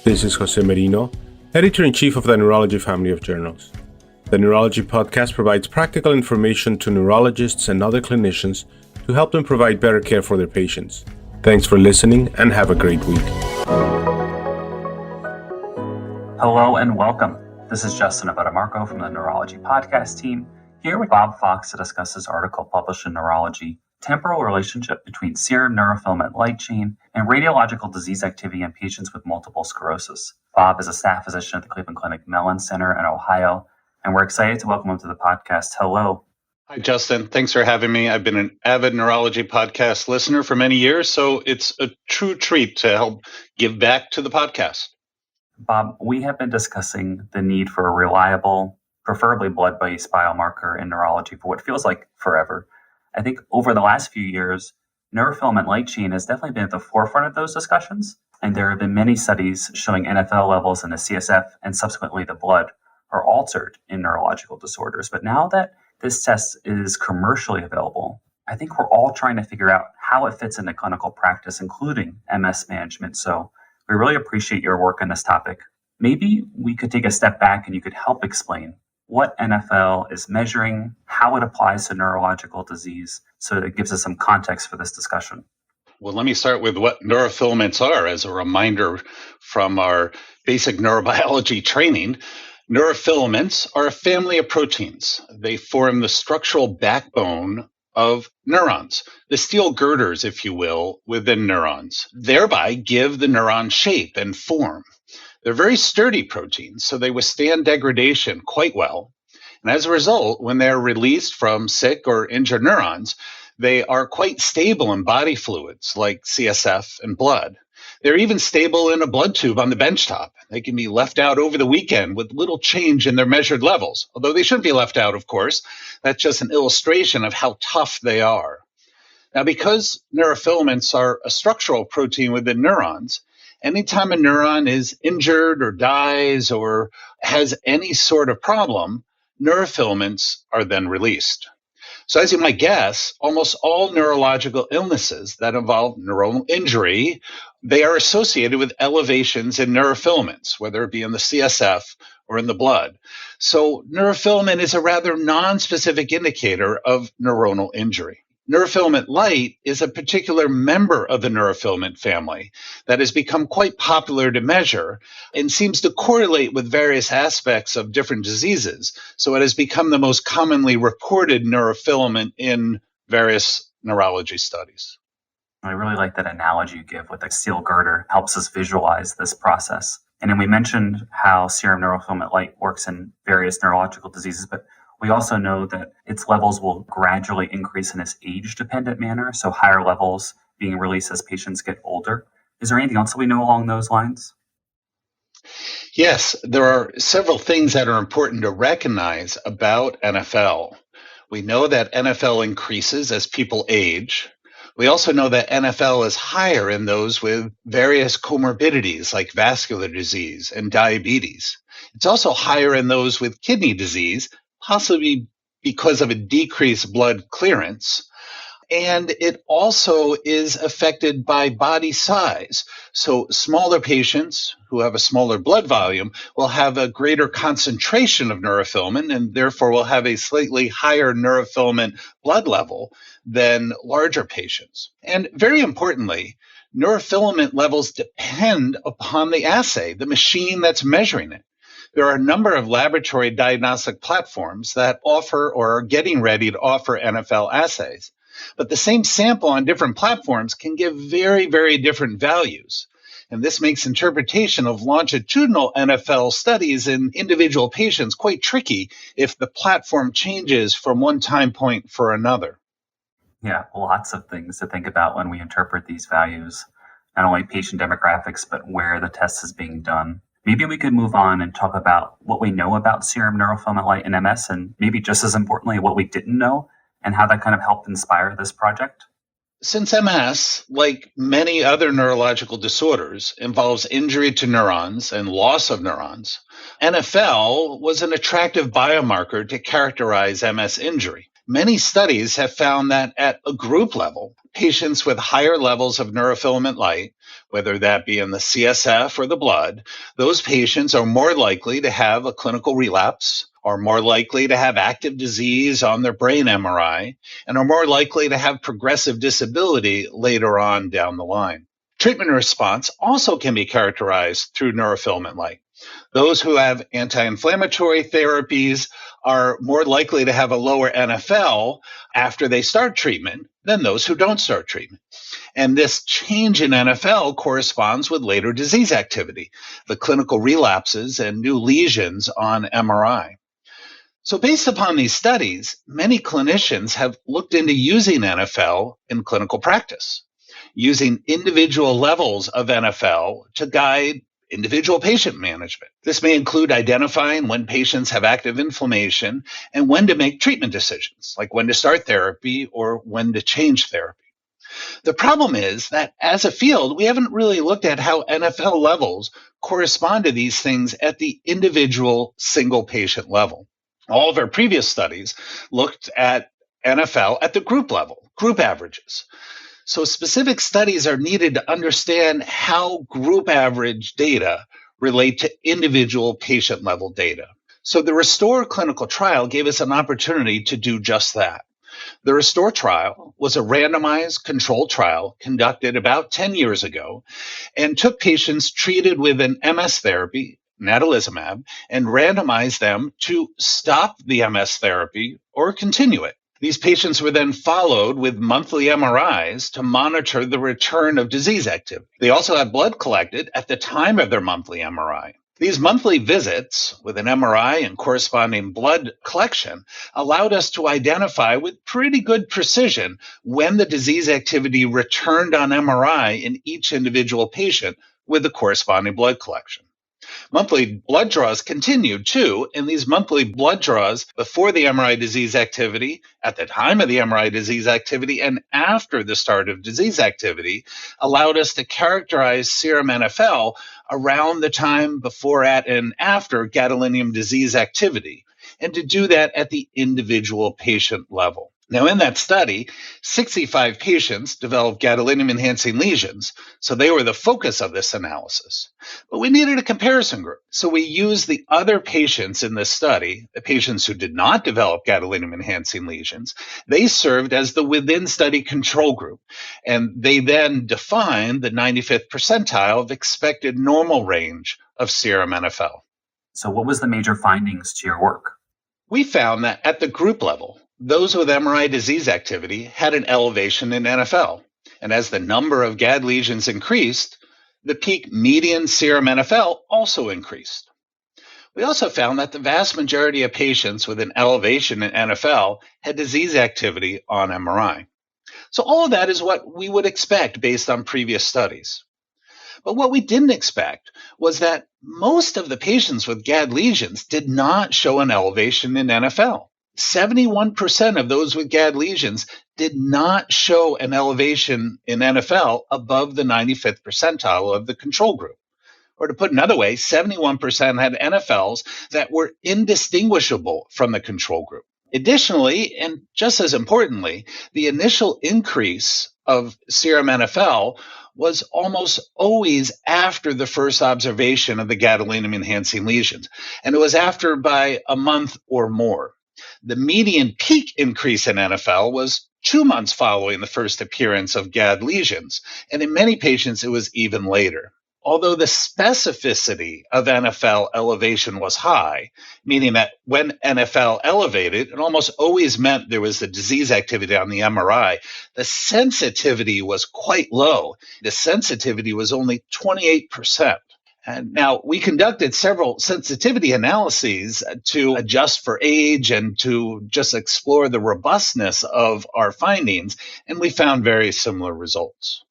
This is Jose Merino, Editor-in-Chief of the Neurology family of journals. The Neurology podcast provides practical information to neurologists and other clinicians to help them provide better care for their patients. Thanks for listening and have a great week. Hello and welcome. This is Justin Abbatemarco from the Neurology podcast team, here with Bob Fox to discuss his article published in Neurology, Temporal Relationship Between Serum Neurofilament Light Chain and Radiological Disease Activity in Patients with Multiple Sclerosis. Bob is a staff physician at the Cleveland Clinic Mellon Center in Ohio, and we're excited to welcome him to the podcast. Hello. Hi, Justin. Thanks for having me. I've been an avid Neurology podcast listener for many years, so it's a true treat to help give back to the podcast. Bob, we have been discussing the need for a reliable, preferably blood-based biomarker in neurology for what feels like forever. I think over the last few years, neurofilament light chain has definitely been at the forefront of those discussions, and there have been many studies showing NfL levels in the CSF and subsequently the blood are altered in neurological disorders. But now that this test is commercially available, I think we're all trying to figure out how it fits into clinical practice, including MS management. So we really appreciate your work on this topic. Maybe we could take a step back and you could help explain what NfL is measuring, how it applies to neurological disease, so that it gives us some context for this discussion. Well, let me start with what neurofilaments are as a reminder from our basic neurobiology training. Neurofilaments are a family of proteins. They form the structural backbone of neurons, the steel girders, if you will, within neurons, thereby give the neuron shape and form. They're very sturdy proteins, so they withstand degradation quite well. And as a result, when they're released from sick or injured neurons, they are quite stable in body fluids like CSF and blood. They're even stable in a blood tube on the benchtop. They can be left out over the weekend with little change in their measured levels, although they shouldn't be left out, of course. That's just an illustration of how tough they are. Now, because neurofilaments are a structural protein within neurons, anytime a neuron is injured or dies or has any sort of problem, neurofilaments are then released. So as you might guess, almost all neurological illnesses that involve neuronal injury, they are associated with elevations in neurofilaments, whether it be in the CSF or in the blood. So neurofilament is a rather nonspecific indicator of neuronal injury. Neurofilament light is a particular member of the neurofilament family that has become quite popular to measure and seems to correlate with various aspects of different diseases. So it has become the most commonly reported neurofilament in various neurology studies. I really like that analogy you give with the steel girder. Helps us visualize this process. And then we mentioned how serum neurofilament light works in various neurological diseases, but we also know that its levels will gradually increase in this age-dependent manner, so higher levels being released as patients get older. Is there anything else that we know along those lines? Yes, there are several things that are important to recognize about NfL. We know that NfL increases as people age. We also know that NfL is higher in those with various comorbidities like vascular disease and diabetes. It's also higher in those with kidney disease, possibly because of a decreased blood clearance. And it also is affected by body size. So smaller patients who have a smaller blood volume will have a greater concentration of neurofilament and therefore will have a slightly higher neurofilament blood level than larger patients. And very importantly, neurofilament levels depend upon the assay, the machine that's measuring it. There are a number of laboratory diagnostic platforms that offer or are getting ready to offer NfL assays. But the same sample on different platforms can give very, very different values. And this makes interpretation of longitudinal NfL studies in individual patients quite tricky if the platform changes from one time point for another. Yeah, lots of things to think about when we interpret these values, not only patient demographics, but where the test is being done. Maybe we could move on and talk about what we know about serum neurofilament light in MS, and maybe just as importantly, what we didn't know and how that kind of helped inspire this project. Since MS, like many other neurological disorders, involves injury to neurons and loss of neurons, NfL was an attractive biomarker to characterize MS injury. Many studies have found that at a group level, patients with higher levels of neurofilament light, whether that be in the CSF or the blood, those patients are more likely to have a clinical relapse, are more likely to have active disease on their brain MRI, and are more likely to have progressive disability later on down the line. Treatment response also can be characterized through neurofilament light. Those who have anti-inflammatory therapies are more likely to have a lower NFL after they start treatment than those who don't start treatment. And this change in NFL corresponds with later disease activity, the clinical relapses and new lesions on MRI. So based upon these studies, many clinicians have looked into using NFL in clinical practice, using individual levels of NFL to guide individual patient management. This may include identifying when patients have active inflammation and when to make treatment decisions, like when to start therapy or when to change therapy. The problem is that as a field, we haven't really looked at how NFL levels correspond to these things at the individual single patient level. All of our previous studies looked at NFL at the group level, group averages. So specific studies are needed to understand how group average data relate to individual patient level data. So the RESTORE clinical trial gave us an opportunity to do just that. The RESTORE trial was a randomized controlled trial conducted about 10 years ago and took patients treated with an MS therapy, natalizumab, and randomized them to stop the MS therapy or continue it. These patients were then followed with monthly MRIs to monitor the return of disease activity. They also had blood collected at the time of their monthly MRI. These monthly visits with an MRI and corresponding blood collection allowed us to identify with pretty good precision when the disease activity returned on MRI in each individual patient with the corresponding blood collection. Monthly blood draws continued too, and these monthly blood draws before the MRI disease activity, at the time of the MRI disease activity, and after the start of disease activity allowed us to characterize serum NFL around the time before, at, and after gadolinium disease activity, and to do that at the individual patient level. Now, in that study, 65 patients developed gadolinium-enhancing lesions, so they were the focus of this analysis. But we needed a comparison group, so we used the other patients in this study, the patients who did not develop gadolinium-enhancing lesions. They served as the within-study control group, and they then defined the 95th percentile of expected normal range of serum NFL. So what was the major findings to your work? We found that at the group level, those with MRI disease activity had an elevation in NFL. And as the number of GAD lesions increased, the peak median serum NFL also increased. We also found that the vast majority of patients with an elevation in NFL had disease activity on MRI. So all of that is what we would expect based on previous studies. But what we didn't expect was that most of the patients with GAD lesions did not show an elevation in NFL. 71% of those with GAD lesions did not show an elevation in NFL above the 95th percentile of the control group. Or to put another way, 71% had NFLs that were indistinguishable from the control group. Additionally, and just as importantly, the initial increase of serum NFL was almost always after the first observation of the gadolinium-enhancing lesions, and it was after by a month or more. The median peak increase in NFL was 2 months following the first appearance of GAD lesions, and in many patients it was even later. Although the specificity of NFL elevation was high, meaning that when NFL elevated, it almost always meant there was the disease activity on the MRI, the sensitivity was quite low. The sensitivity was only 28%. And now, we conducted several sensitivity analyses to adjust for age and to just explore the robustness of our findings, and we found very similar results.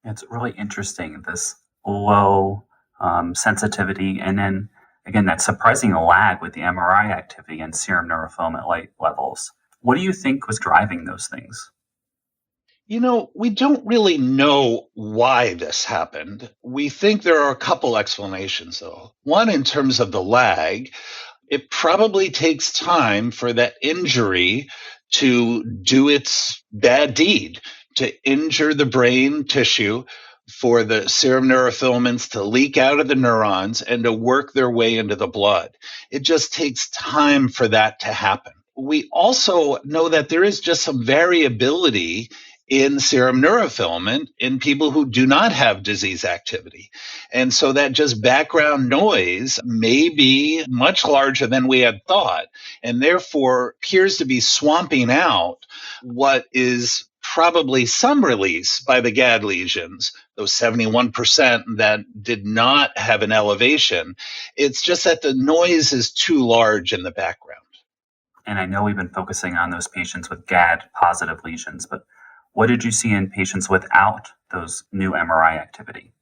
It's really interesting, this low sensitivity, and then, again, that surprising lag with the MRI activity and serum neurofilament light levels. What do you think was driving those things? You know, we don't really know why this happened. We think there are a couple explanations, though. One, in terms of the lag, it probably takes time for that injury to do its bad deed, to injure the brain tissue, for the serum neurofilaments to leak out of the neurons and to work their way into the blood. It just takes time for that to happen. We also know that there is just some variability in serum neurofilament in people who do not have disease activity. And so that just background noise may be much larger than we had thought, and therefore appears to be swamping out what is probably some release by the GAD lesions, those 71% that did not have an elevation. It's just that the noise is too large in the background. And I know we've been focusing on those patients with GAD positive lesions, but what did you see in patients without those new MRI activity?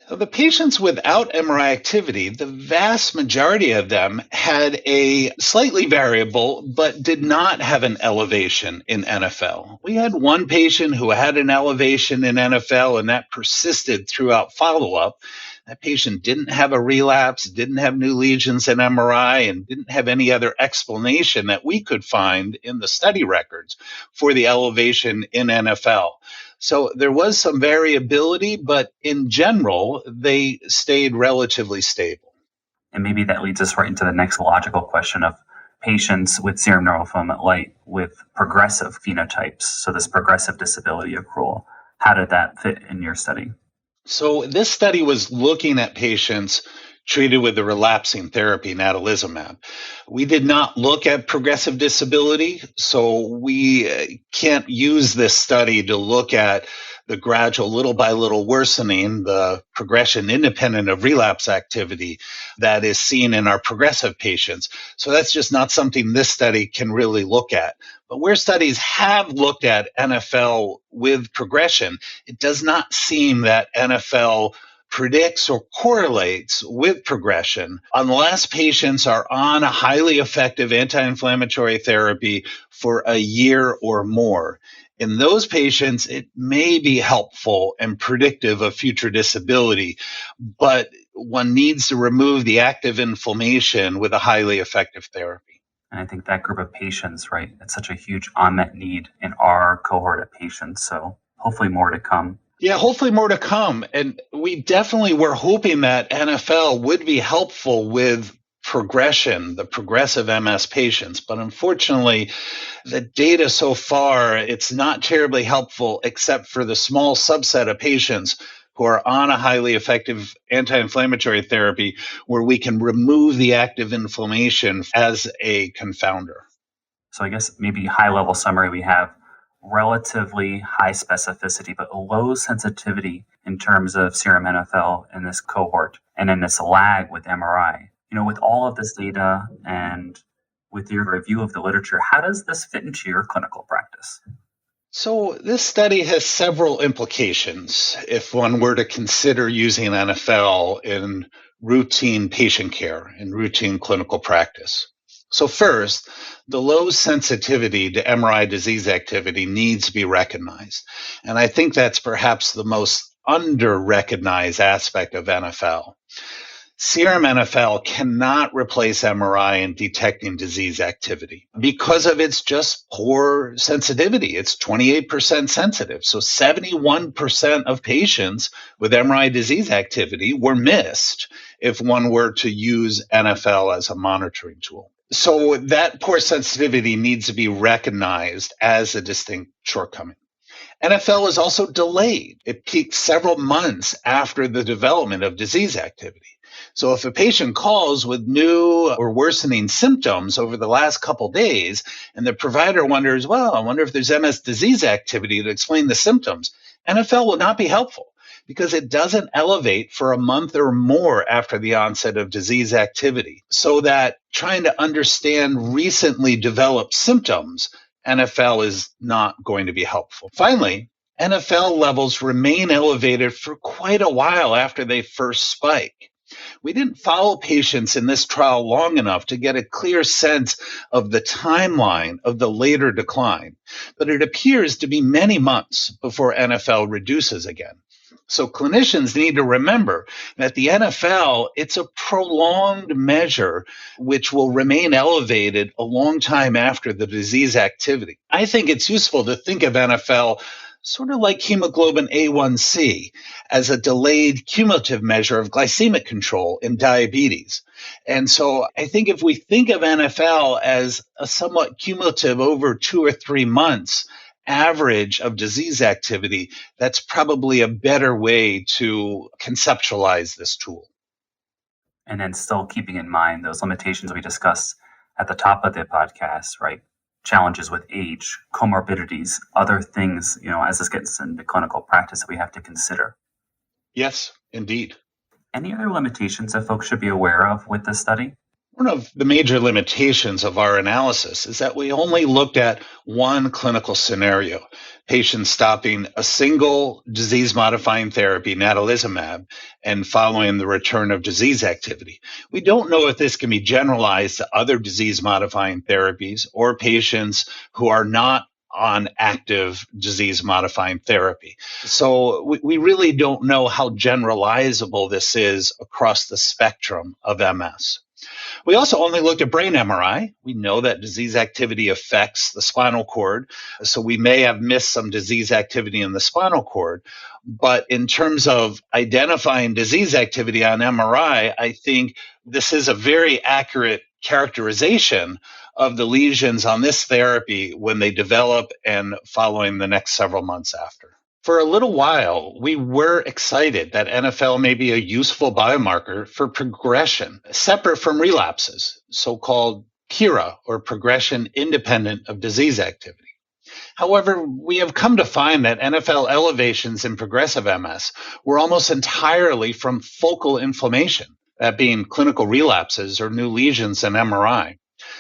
So the patients without MRI activity, the vast majority of them had a slightly variable, but did not have an elevation in NFL. We had one patient who had an elevation in NFL, and that persisted throughout follow-up. That patient didn't have a relapse, didn't have new lesions in MRI, and didn't have any other explanation that we could find in the study records for the elevation in NFL. So there was some variability, but in general, they stayed relatively stable. And maybe that leads us right into the next logical question of patients with serum neurofilament light with progressive phenotypes. So this progressive disability accrual, how did that fit in your study? So this study was looking at patients treated with the relapsing therapy, natalizumab. We did not look at progressive disability, so we can't use this study to look at the gradual little by little worsening, the progression independent of relapse activity that is seen in our progressive patients. So that's just not something this study can really look at. But where studies have looked at NFL with progression, it does not seem that NFL predicts or correlates with progression unless patients are on a highly effective anti-inflammatory therapy for a year or more. In those patients, it may be helpful and predictive of future disability, but one needs to remove the active inflammation with a highly effective therapy. And I think that group of patients, right, it's such a huge unmet need in our cohort of patients. So hopefully more to come. Yeah, hopefully more to come. And we definitely were hoping that NFL would be helpful with progression, the progressive MS patients. But unfortunately, the data so far, it's not terribly helpful except for the small subset of patients who are on a highly effective anti-inflammatory therapy where we can remove the active inflammation as a confounder. So I guess maybe high level summary, we have relatively high specificity, but low sensitivity in terms of serum NFL in this cohort, and then this lag with MRI. With all of this data and with your review of the literature, how does this fit into your clinical practice? So this study has several implications if one were to consider using NFL in routine patient care, in routine clinical practice. So first, the low sensitivity to MRI disease activity needs to be recognized. And I think that's perhaps the most under-recognized aspect of NFL. Serum NFL cannot replace MRI in detecting disease activity because of its just poor sensitivity. It's 28% sensitive. So 71% of patients with MRI disease activity were missed if one were to use NFL as a monitoring tool. So that poor sensitivity needs to be recognized as a distinct shortcoming. NFL is also delayed. It peaked several months after the development of disease activity. So if a patient calls with new or worsening symptoms over the last couple days, and the provider wonders, well, I wonder if there's MS disease activity to explain the symptoms, NFL will not be helpful because it doesn't elevate for a month or more after the onset of disease activity. So that trying to understand recently developed symptoms, NFL is not going to be helpful. Finally, NFL levels remain elevated for quite a while after they first spike. We didn't follow patients in this trial long enough to get a clear sense of the timeline of the later decline, but it appears to be many months before NFL reduces again. So clinicians need to remember that the NFL, it's a prolonged measure which will remain elevated a long time after the disease activity. I think it's useful to think of NFL sort of like hemoglobin A1C as a delayed cumulative measure of glycemic control in diabetes. And so I think if we think of NFL as a somewhat cumulative over 2 or 3 months average of disease activity, that's probably a better way to conceptualize this tool. And then still keeping in mind those limitations we discussed at the top of the podcast, right? Challenges with age, comorbidities, other things, as this gets into clinical practice that we have to consider. Yes, indeed. Any other limitations that folks should be aware of with this study? One of the major limitations of our analysis is that we only looked at one clinical scenario, patients stopping a single disease-modifying therapy, natalizumab, and following the return of disease activity. We don't know if this can be generalized to other disease-modifying therapies or patients who are not on active disease-modifying therapy. So we really don't know how generalizable this is across the spectrum of MS. We also only looked at brain MRI. We know that disease activity affects the spinal cord, so we may have missed some disease activity in the spinal cord. But in terms of identifying disease activity on MRI, I think this is a very accurate characterization of the lesions on this therapy when they develop and following the next several months after. For a little while, we were excited that NFL may be a useful biomarker for progression, separate from relapses, so-called PIRA, or progression independent of disease activity. However, we have come to find that NFL elevations in progressive MS were almost entirely from focal inflammation, that being clinical relapses or new lesions in MRI.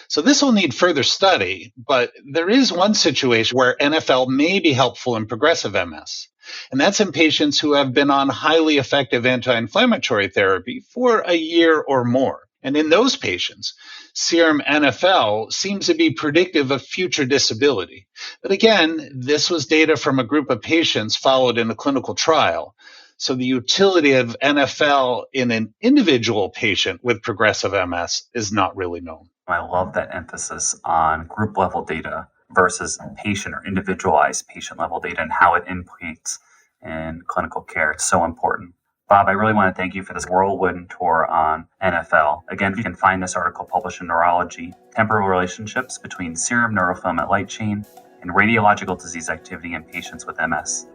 So this will need further study, but there is one situation where NFL may be helpful in progressive MS, and that's in patients who have been on highly effective anti-inflammatory therapy for a year or more. And in those patients, serum NFL seems to be predictive of future disability. But again, this was data from a group of patients followed in a clinical trial. So the utility of NFL in an individual patient with progressive MS is not really known. I love that emphasis on group level data versus patient or individualized patient level data and how it implicates in clinical care. It's so important. Bob, I really want to thank you for this whirlwind tour on NFL. Again, you can find this article published in Neurology, Temporal Relationships Between Serum Neurofilament Light Chain and Radiological Disease Activity in Patients with MS.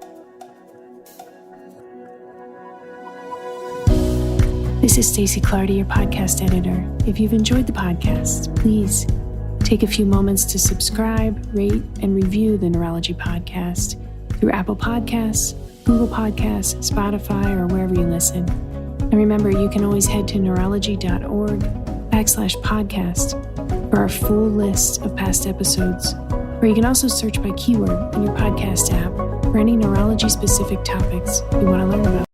This is Stacey Clardy, your podcast editor. If you've enjoyed the podcast, please take a few moments to subscribe, rate, and review the Neurology podcast through Apple Podcasts, Google Podcasts, Spotify, or wherever you listen. And remember, you can always head to neurology.org/podcast for our full list of past episodes. Or you can also search by keyword in your podcast app for any neurology-specific topics you want to learn about.